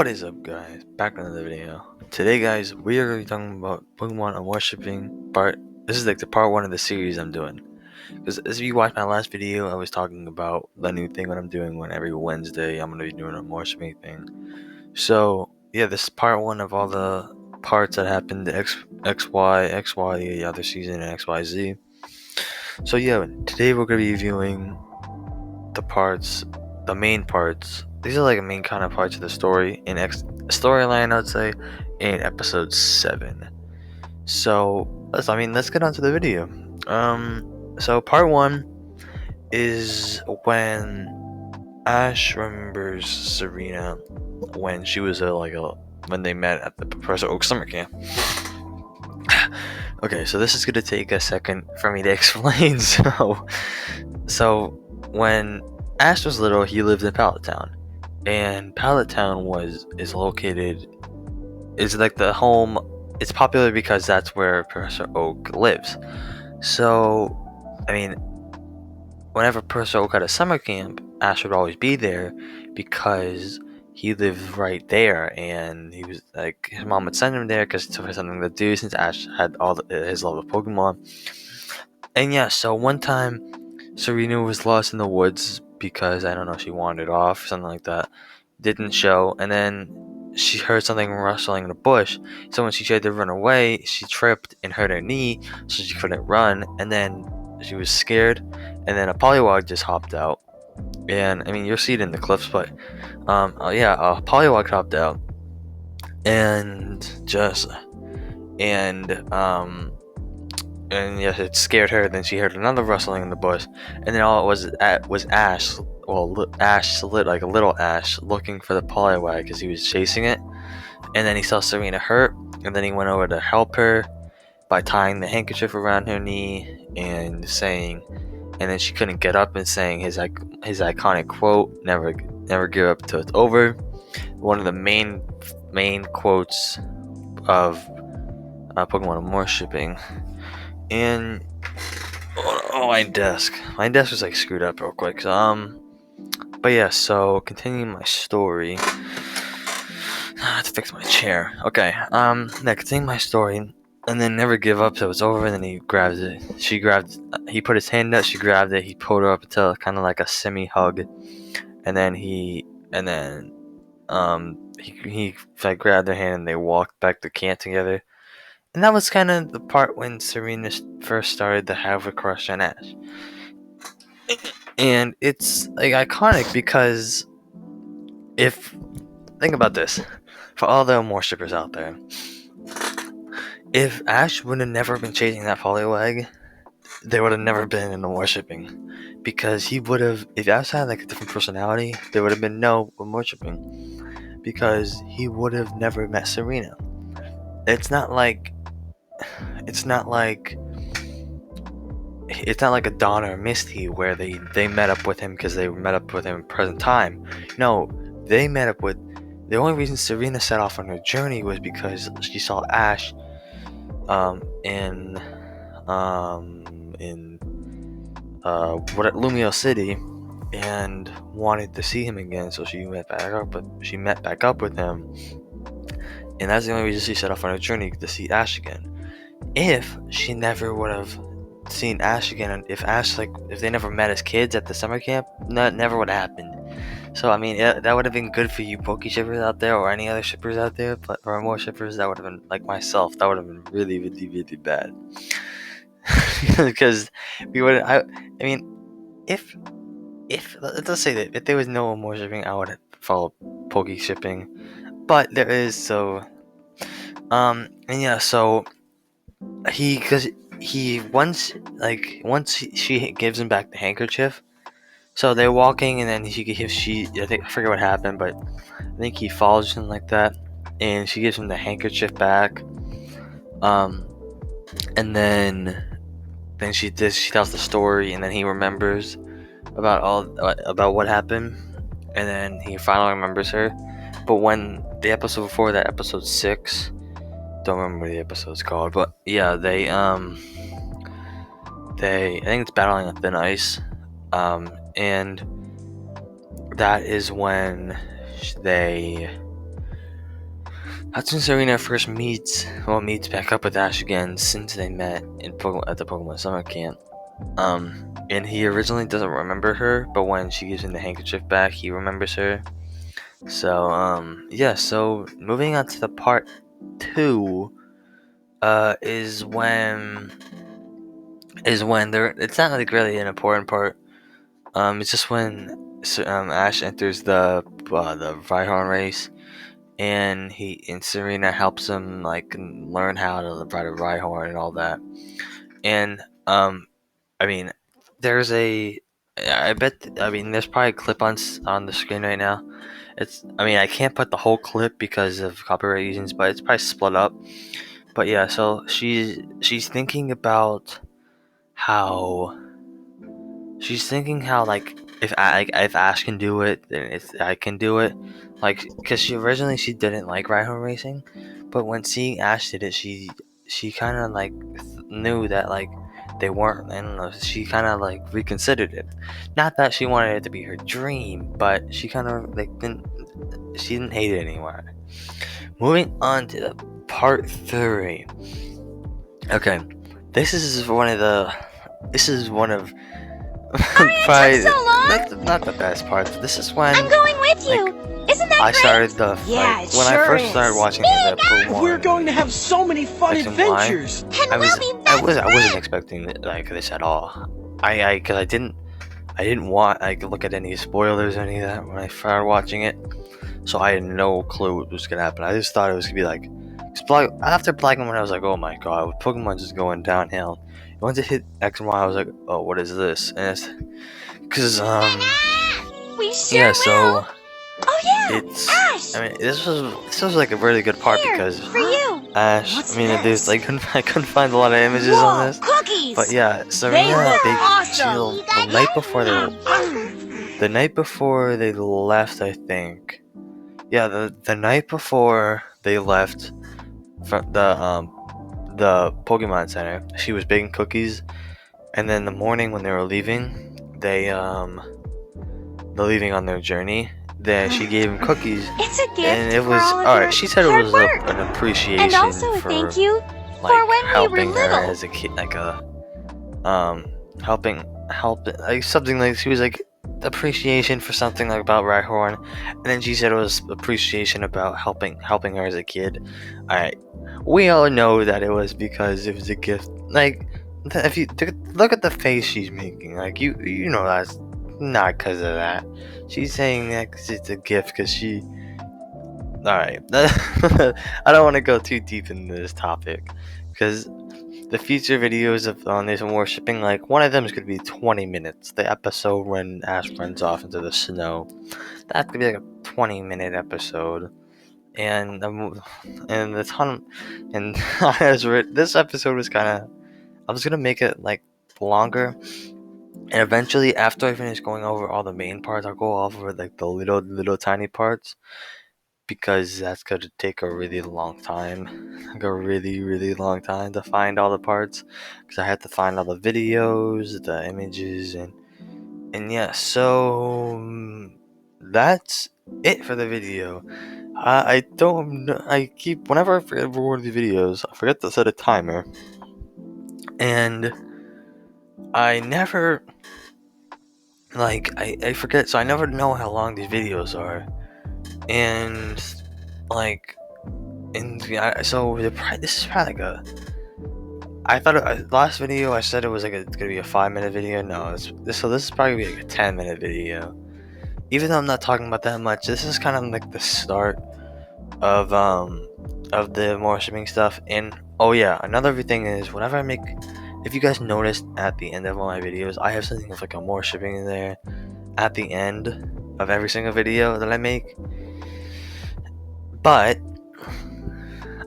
What is up, guys? Back in another video. Today, guys, we are going to be talking about Pokemon amourshipping part. This is like the part one of the series I'm doing. Because as you watched my last video, I was talking about the new thing that I'm doing when every Wednesday I'm going to be doing a amourshipping thing. So, yeah, this is part one of all the parts that happened XY, the other season, and XYZ. So, yeah, today we're going to be reviewing the main parts. These are like the main kind of parts of the story in storyline, I'd say, in episode 7. So let's get on to the video. So part 1 is when Ash remembers Serena when she was when they met at the Professor Oak summer camp. Okay, so this is gonna take a second for me to explain. So when Ash was little, he lived in Pallet Town, and Pallet Town is like the home. It's popular because that's where Professor Oak lives. So, I mean, whenever Professor Oak had a summer camp, Ash would always be there because he lived right there, and he was like his mom would send him there because for something to do since Ash had his love of Pokemon. And yeah, so one time Serena was lost in the woods because I don't know, she wandered off, something like that. Didn't show, and then she heard something rustling in the bush. So when she tried to run away, she tripped and hurt her knee, so she couldn't run. And then she was scared, and then a Poliwag just hopped out. And I mean, you'll see it in the clips, but a Poliwag hopped out, and and yes, it scared her. Then she heard another rustling in the bush, and then all it was Ash. Well, Ash lit like a little Ash looking for the Poliwag because he was chasing it, and then he saw Serena hurt, and then he went over to help her by tying the handkerchief around her knee and then she couldn't get up and saying his iconic quote, "Never give up till it's over." One of the main quotes of Pokemon amourshipping. And my desk was like screwed up real quick. But yeah, so continuing my story. I have to fix my chair. Okay, continuing my story, and then never give up till it's over. And then he grabs it. He put his hand out. She grabbed it. He pulled her up until kind of like a semi hug, and then he like grabbed her hand and they walked back to camp together. And that was kind of the part when Serena first started to have a crush on Ash. And it's like iconic because think about this, for all the amourshippers out there, if Ash would have never been chasing that Poliwag, there would have never been an amourshipping, because if Ash had like a different personality, there would have been no amourshipping, because he would have never met Serena. It's not like a Dawn or a Misty where they met up with him because they met up with him in present time. No, they met up with. The only reason Serena set off on her journey was because she saw Ash in Lumio City, and wanted to see him again. So she met back up with him, and that's the only reason she set off on her journey, to see Ash again. If she never would have seen Ash again, and if they never met as kids at the summer camp, that never would have happened. So I mean, that would have been good for you Poke shippers out there, or any other shippers out there, but for more shippers, that would have been, like myself, that would have been really, really, really bad. Because we would, I mean, if let's say that if there was no more shipping, I would follow Poke shipping, but there is. So and yeah, so once she gives him back the handkerchief, so they're walking, and then I forget what happened, but I think he follows him like that, and she gives him the handkerchief back, and then she tells the story, and then he remembers about what happened, and then he finally remembers her. But when the episode before that, episode 6, don't remember what the episode's called, but yeah, I think it's Battling on Thin Ice, and that is when That's when Serena first meets back up with Ash again since they met at the Pokemon Summer Camp. And he originally doesn't remember her, but when she gives him the handkerchief back, he remembers her. So, yeah. So moving on to the part 2, is when there. It's not like really an important part. It's just when Ash enters the Rhyhorn race, and Serena helps him like learn how to ride a Rhyhorn and all that. And I mean, there's a I bet I mean there's probably a clip on the screen right now. I can't put the whole clip because of copyright reasons, but it's probably split up. But yeah, so she's thinking about how like if Ash can do it, then I can do it. Like, because she didn't like Rhyhorn racing, but when seeing Ash did it, she kind of like knew that like they weren't. I don't know. She kind of like reconsidered it. Not that she wanted it to be her dream, but she kind of like didn't hate it anymore. Moving on to the part 3. Okay, this is one of probably so long? not the best part. This is when I'm going with you. Isn't that I great? started the Yeah, like, it when sure I first is. started watching the Pokemon. We're going to have so many fun X and Y. adventures. And I we'll be best I wasn't friends. expecting like this at all. Because I didn't want like look at any spoilers or any of that when I started watching it, so I had no clue what was gonna happen. I just thought it was gonna be like after Black and White. I was like, oh my god, Pokemon just going downhill. Once it hit X and Y, I was like, oh, what is this? And it's because We sure yeah, will. so Oh yeah, it's Ash. this was like a really good part Here, because for you. Ash. What's there's this? like I couldn't find a lot of images on this, Cookies. but yeah, They Serena look they awesome. the night before they left, I think. Yeah, the night before they left from the Pokemon Center, she was baking cookies, and then the morning when they were leaving, they're leaving on their journey. Then she gave him cookies, It's a gift and it for was all of alright. your She said it hard was work. an appreciation And also a for thank you like for when we were helping her little. as a kid, like help like something like she was like appreciation for something like about Rhyhorn, and then she said it was appreciation about helping her as a kid. Alright, we all know that it was because it was a gift. Like, if you look at the face she's making, like you know that's not because of that. She's saying that 'cause it's a gift because she. Alright, I don't want to go too deep into this topic because the future videos of this worshipping, like one of them is going to be 20 minutes. The episode when Ash runs off into the snow, that's going to be like a 20-minute episode. And the ton and this episode was kind of, I was gonna make it like longer, and eventually after I finish going over all the main parts, I'll go over like the little tiny parts, because that's gonna take a really long time, like a really long time to find all the parts, because I have to find all the videos, the images, and yeah. So that's it for the video. I don't know. I keep whenever I forget to record the videos, I forget to set a timer, and I never I forget. So I never know how long these videos are, and like. And yeah, so this is probably like a. I thought last video I said it was like it's gonna be a 5-minute video. No, so this is probably gonna be like a 10-minute video. Even though I'm not talking about that much, this is kind of like the start of the more shipping stuff. And oh yeah, another thing is whenever I make, if you guys noticed at the end of all my videos, I have something with like a more shipping in there at the end of every single video that I make. But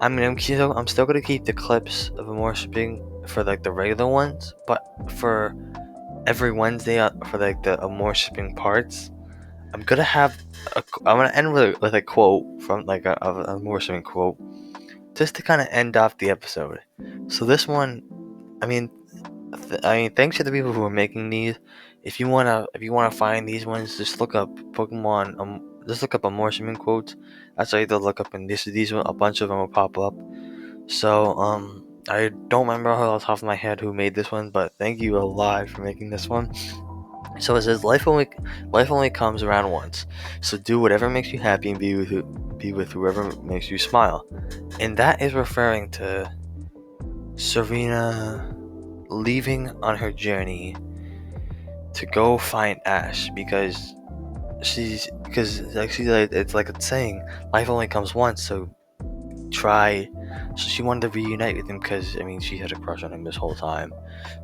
I'm still gonna keep the clips of more shipping for like the regular ones, but for every Wednesday for like the more shipping parts, I'm gonna end with a quote from like a more shipping quote, just to kind of end off the episode. So this one, I mean, thanks to the people who are making these. If you wanna find these ones, just look up Pokemon just look up amourshipping quotes. That's all you have to look up, and these a bunch of them will pop up. So I don't remember off the top of my head who made this one, but thank you a lot for making this one. So it says life only comes around once. So do whatever makes you happy and be with whoever makes you smile. And that is referring to Serena leaving on her journey to go find Ash because it's like it's saying life only comes once, so she wanted to reunite with him because she had a crush on him this whole time,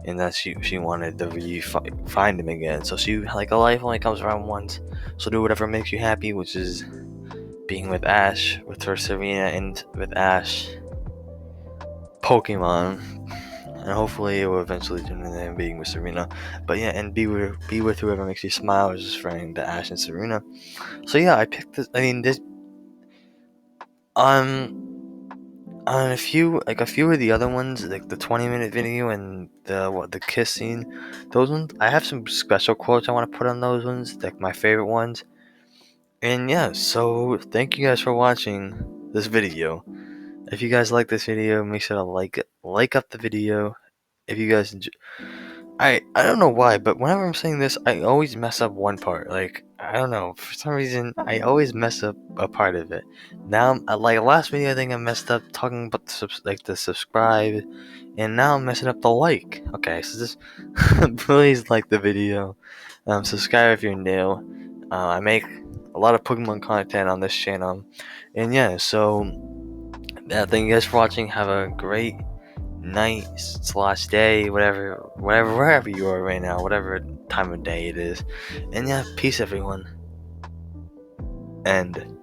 and that she wanted to find him again. So she like a life only comes around once, so do whatever makes you happy, which is being with Ash, with her Serena, and with Ash Pokemon, and hopefully it will eventually turn into him being with Serena. But yeah, and be with whoever makes you smile is just referring to Ash and Serena. So yeah, I picked this. This on a few of the other ones, like the 20-minute video and the kiss scene, those ones I have some special quotes I want to put on those ones, like my favorite ones. And yeah, so thank you guys for watching this video. If you guys like this video, make sure to like up the video. If you guys I don't know why, but whenever I'm saying this, I always mess up one part. Like, I don't know, for some reason, I always mess up a part of it. Now, like last video, I think I messed up talking about the subscribe, and now I'm messing up the like. Okay, so just please like the video, subscribe if you're new. I make a lot of Pokemon content on this channel, and yeah, so thank you guys for watching. Have a great night/day, wherever you are right now, whatever time of day it is. And yeah, peace everyone. End.